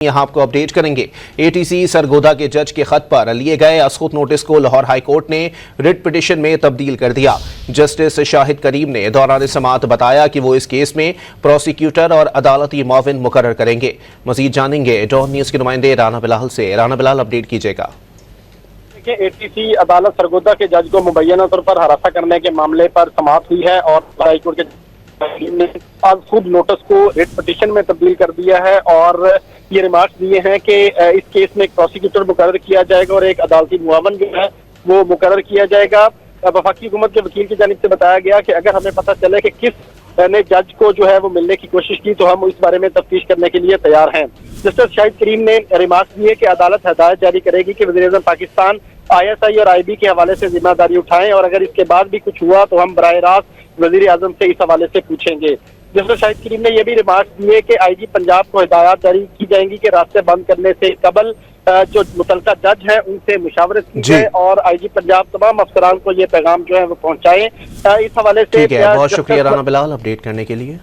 یہاں آپ کو اپڈیٹ کریں گے۔ اے ٹی سی سرگودا کے جج کے خط پر لیے گئے اسقط نوٹس کو لاہور ہائی کورٹ نے رٹ پٹیشن میں تبدیل کر دیا۔ جسٹس شاہد کریم نے دوران سماعت بتایا کہ وہ اس کیس میں پروسیکیوٹر اور عدالتی معاون مقرر کریں گے۔ مزید جانیں گے ڈان نیوز کے نمائندے رانا بلال سے۔ رانا بلال، اپڈیٹ کیجیے گا۔ اے ٹی سی عدالت سرگودا کے جج کو مبینہ طور پر ہراساں کرنے کے معاملے پر سماعت ہوئی ہے اور ہائی کورٹ کے نے اسقط نوٹس کو ریٹ پٹیشن میں تبدیل کر دیا ہے اور یہ ریمارکس دیے ہیں کہ اس کیس میں ایک پروسیکیوٹر مقرر کیا جائے گا اور ایک عدالتی معاون جو ہے وہ مقرر کیا جائے گا۔ وفاقی حکومت کے وکیل کی جانب سے بتایا گیا کہ اگر ہمیں پتہ چلے کہ کس نے جج کو جو ہے وہ ملنے کی کوشش کی تو ہم اس بارے میں تفتیش کرنے کے لیے تیار ہیں۔ جسٹس شاہد کریم نے ریمارکس دیے کہ عدالت ہدایت جاری کرے گی کہ وزیر اعظم پاکستان آئی ایس آئی اور آئی بی کے حوالے سے ذمہ داری اٹھائیں اور اگر اس کے بعد بھی کچھ ہوا تو ہم براہ راست وزیر اعظم سے اس حوالے سے پوچھیں گے۔ جسٹس شاہد کریم نے یہ بھی ریمارکس دیے کہ آئی جی پنجاب کو ہدایات جاری کی جائیں گی کہ راستے بند کرنے سے قبل جو متعلقہ جج ہیں ان سے مشاورت کی جائے اور آئی جی پنجاب تمام افسران کو یہ پیغام جو ہے وہ پہنچائیں۔ اس حوالے سے ٹھیک ہے، بہت شکریہ رانا بلال اپڈیٹ کرنے کے لیے۔